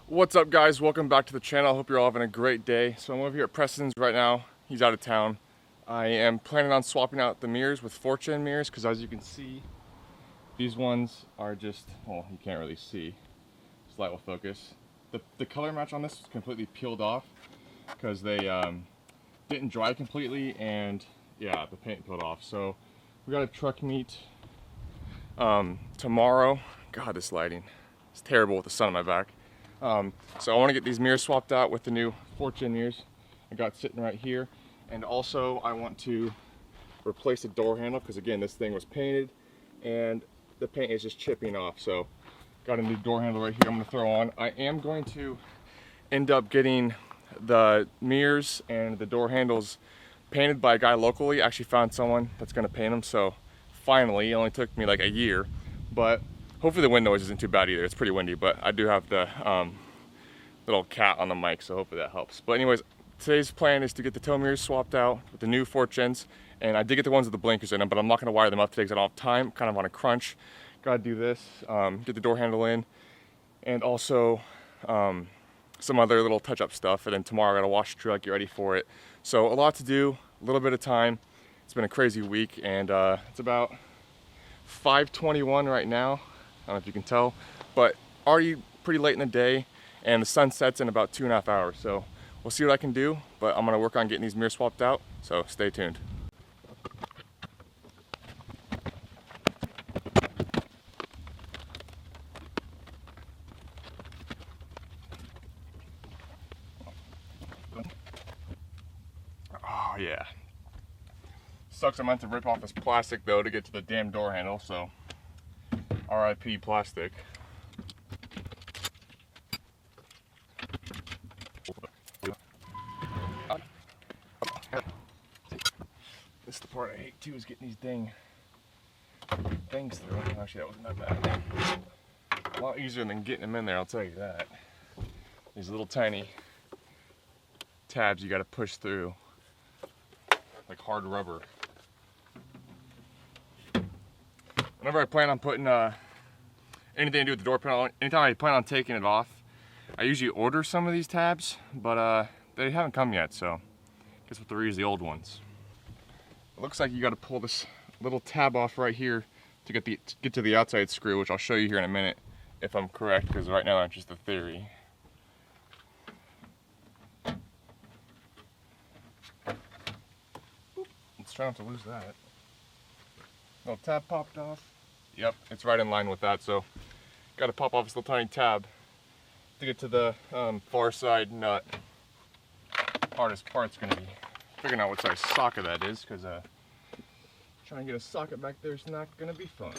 What's up, guys? Welcome back to the channel. I hope you're all having a great day. So I'm over here at Preston's right now. He's out of town. I am planning on swapping out the mirrors with Fortune mirrors because, as you can see, these ones are just, well, you can't really see. This light will focus. The color match on this is completely peeled off because they didn't dry completely, and yeah, the paint peeled off. So we got a truck meet tomorrow. God, this lighting is terrible with the sun on my back. So I want to get these mirrors swapped out with the new Fortune mirrors I got sitting right here. And also I want to replace the door handle because, again, this thing was painted and the paint is just chipping off. So got a new door handle right here I'm going to throw on. I am going to end up getting the mirrors and the door handles painted by a guy locally. I actually found someone that's going to paint them. So finally, it only took me like a year, but hopefully the wind noise isn't too bad either. It's pretty windy, but I do have the little cat on the mic, so hopefully that helps. But anyways, today's plan is to get the tow mirrors swapped out with the new Fortunes, and I did get the ones with the blinkers in them, but I'm not going to wire them up today because I don't have time. Kind of on a crunch. Got to do this, get the door handle in, and also some other little touch-up stuff. And then tomorrow I got to wash the truck, get ready for it. So a lot to do, a little bit of time. It's been a crazy week, and it's about 5:21 right now. I don't know if you can tell, but already pretty late in the day, and the sun sets in about 2.5 hours. So we'll see what I can do, but I'm gonna work on getting these mirrors swapped out, so stay tuned. Oh yeah. Sucks I meant to rip off this plastic though to get to the damn door handle, so RIP plastic. This is the part I hate too, is getting these dang things through. Actually, that wasn't that bad. A lot easier than getting them in there, I'll tell you that. These little tiny tabs you gotta push through, like hard rubber. Whenever I plan on putting anything to do with the door panel, anytime I plan on taking it off, I usually order some of these tabs, but they haven't come yet, so I guess we'll have to reuse the old ones. It looks like you got to pull this little tab off right here to get to the outside screw, which I'll show you here in a minute if I'm correct, because right now that's just a theory. Let's try not to lose that. Little tab popped off. Yep, it's right in line with that, so got to pop off this little tiny tab to get to the far side nut. Hardest part's going to be figuring out what size socket that is, because trying to get a socket back there is not going to be fun.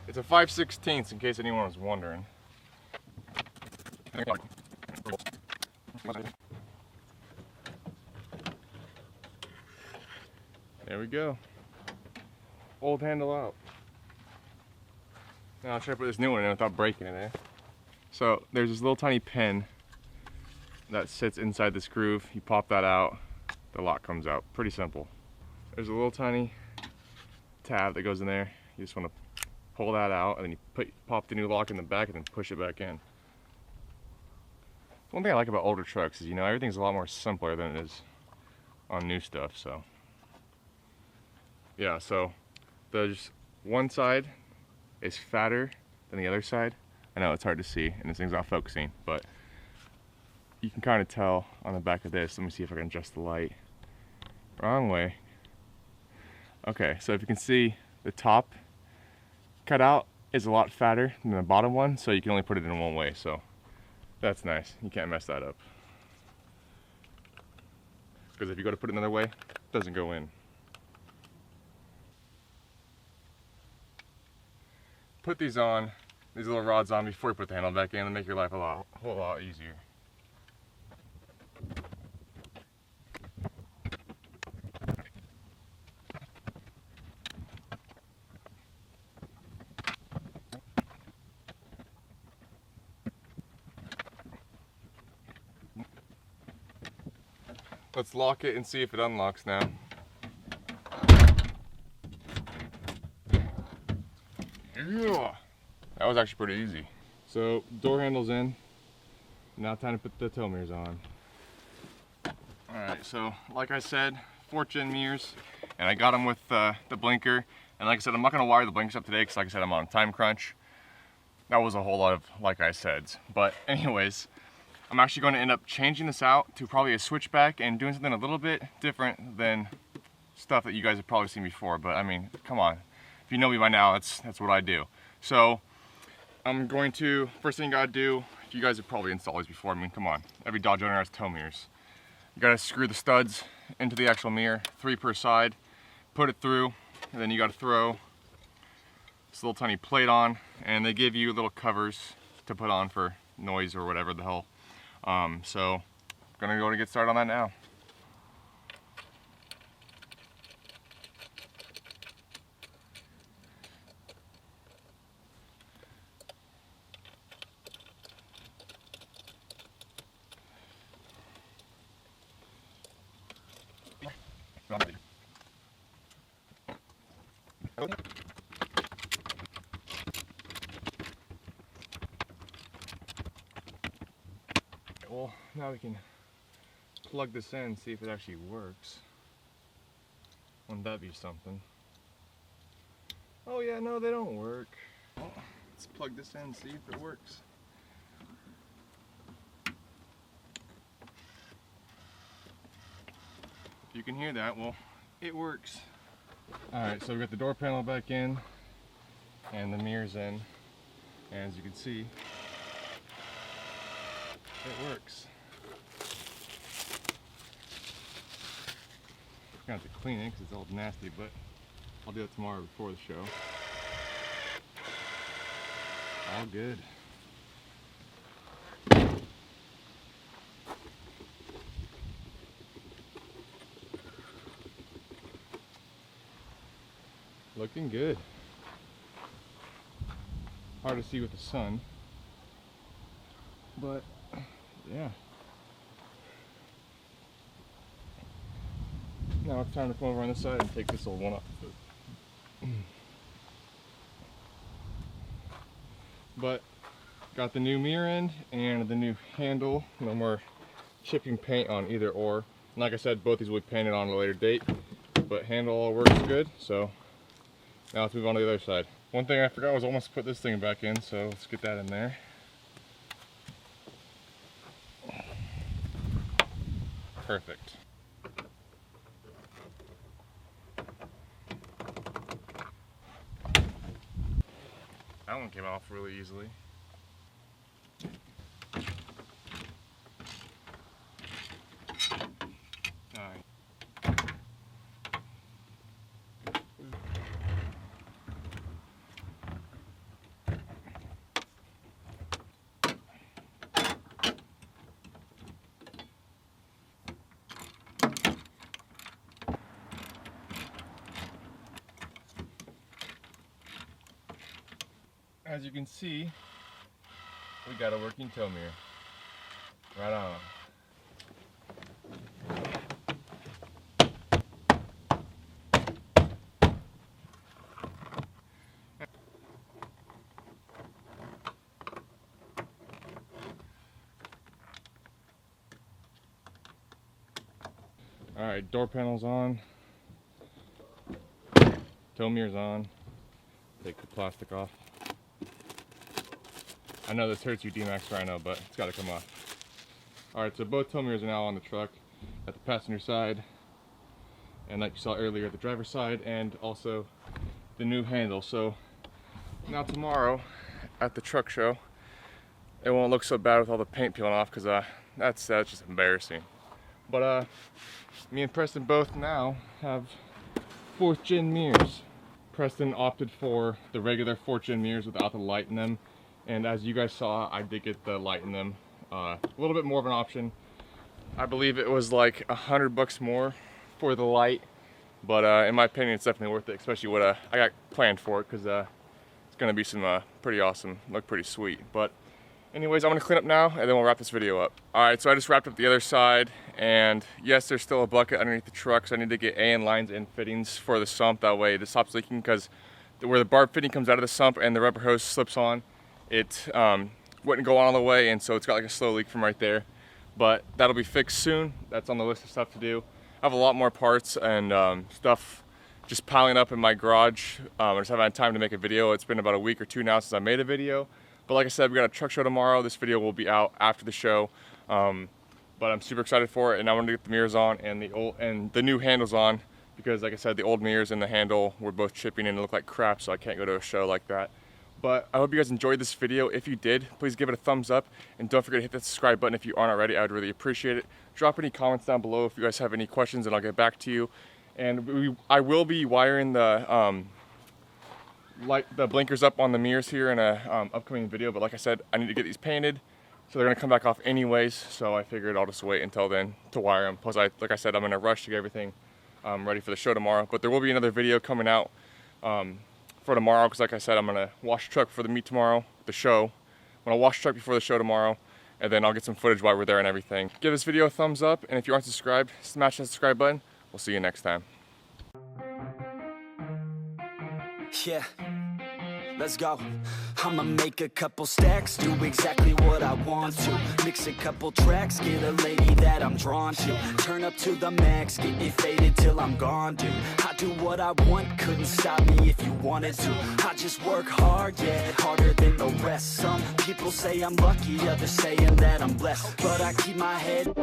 It's a 5/16 in case anyone was wondering. There we go. Old handle out. Now I'll try to put this new one in without breaking it, eh? So there's this little tiny pin that sits inside this groove. You pop that out, the lock comes out. Pretty simple. There's a little tiny tab that goes in there. You just want to pull that out, and then you pop the new lock in the back and then push it back in. One thing I like about older trucks is, you know, everything's a lot more simpler than it is on new stuff. So yeah, so there's one side is fatter than the other side. I know it's hard to see and this thing's not focusing, but you can kind of tell on the back of this. Let me see if I can adjust the light. Wrong way. Okay, so if you can see, the top cutout is a lot fatter than the bottom one, so you can only put it in one way, so that's nice. You can't mess that up. Because if you go to put it another way, it doesn't go in. Put these little rods on before you put the handle back in, and make your life a whole lot easier. Let's lock it and see if it unlocks now. Yeah. That was actually pretty easy. So door handle's in. Now time to put the tow mirrors on. Alright, so like I said, 4th-gen mirrors, and I got them with the blinker. And like I said, I'm not going to wire the blinkers up today because like I said, I'm on a time crunch. That was a whole lot of like I said. But anyways, I'm actually going to end up changing this out to probably a switchback and doing something a little bit different than stuff that you guys have probably seen before. But I mean, come on. If you know me by now, that's what I do. So I'm going to, first thing you gotta do, if you guys have probably installed these before, I mean, come on. Every Dodge owner has tow mirrors. You gotta screw the studs into the actual mirror, 3 per side, put it through, and then you gotta throw this little tiny plate on, and they give you little covers to put on for noise or whatever the hell. So, gonna go to get started on that now. Well, now we can plug this in and see if it actually works. Wouldn't that be something? Oh yeah, no, they don't work. Well, let's plug this in and see if it works. If you can hear that, well, it works. Alright, so we got the door panel back in and the mirrors in, and as you can see, it works. I'm gonna have to clean it because it's all nasty, but I'll do that tomorrow before the show. All good. Looking good. Hard to see with the sun, but yeah. Now it's time to come over on this side and take this old one off. But got the new mirror end and the new handle. No more chipping paint on either or. And like I said, both these will be painted on at a later date. But handle all works good, so now let's move on to the other side. One thing I forgot was almost put this thing back in, so let's get that in there. Perfect. That one came off really easily. Alright. As you can see, we got a working tow mirror. Right on. Alright, door panel's on. Tow mirror's on. Take the plastic off. I know this hurts you, D-Max Rhino, but it's got to come off. Alright, so both tow mirrors are now on the truck at the passenger side, and like you saw earlier at the driver's side, and also the new handle. So now tomorrow at the truck show, it won't look so bad with all the paint peeling off, because that's just embarrassing. But me and Preston both now have 4th-gen mirrors. Preston opted for the regular 4th-gen mirrors without the light in them. And as you guys saw, I did get the light in them. A little bit more of an option. I believe it was like $100 more for the light, but in my opinion, it's definitely worth it, especially what I got planned for it, because it's gonna be some pretty awesome, look pretty sweet. But anyways, I'm gonna clean up now, and then we'll wrap this video up. All right, so I just wrapped up the other side, and yes, there's still a bucket underneath the truck, so I need to get AN lines and fittings for the sump. That way it stops leaking, because where the barb fitting comes out of the sump and the rubber hose slips on, it wouldn't go on all the way, and so it's got like a slow leak from right there. But that'll be fixed soon. That's on the list of stuff to do. I have a lot more parts and stuff just piling up in my garage. I just haven't had time to make a video. It's been about a week or two now since I made a video. But like I said, we got a truck show tomorrow. This video will be out after the show. But I'm super excited for it, and I want to get the mirrors on and the new handles on, because like I said, the old mirrors and the handle were both chipping and it looked like crap, so I can't go to a show like that. But I hope you guys enjoyed this video. If you did, please give it a thumbs up, and don't forget to hit that subscribe button if you aren't already. I would really appreciate it. Drop any comments down below if you guys have any questions, and I'll get back to you. And I will be wiring the blinkers up on the mirrors here in a upcoming video, but like I said, I need to get these painted. So they're gonna come back off anyways, so I figured I'll just wait until then to wire them. Plus, like I said, I'm in a rush to get everything ready for the show tomorrow. But there will be another video coming out for tomorrow, because like I said, I'm gonna wash the truck for the meet tomorrow, the show. I'm gonna wash the truck before the show tomorrow, and then I'll get some footage while we're there and everything. Give this video a thumbs up, and if you aren't subscribed, smash that subscribe button. We'll see you next time. Yeah. Let's go. I'ma make a couple stacks, do exactly what I want to. Mix a couple tracks, get a lady that I'm drawn to. Turn up to the max, get me faded till I'm gone, dude. I do what I want, couldn't stop me if you wanted to. I just work hard, yeah, harder than the rest. Some people say I'm lucky, others saying that I'm blessed. But I keep my head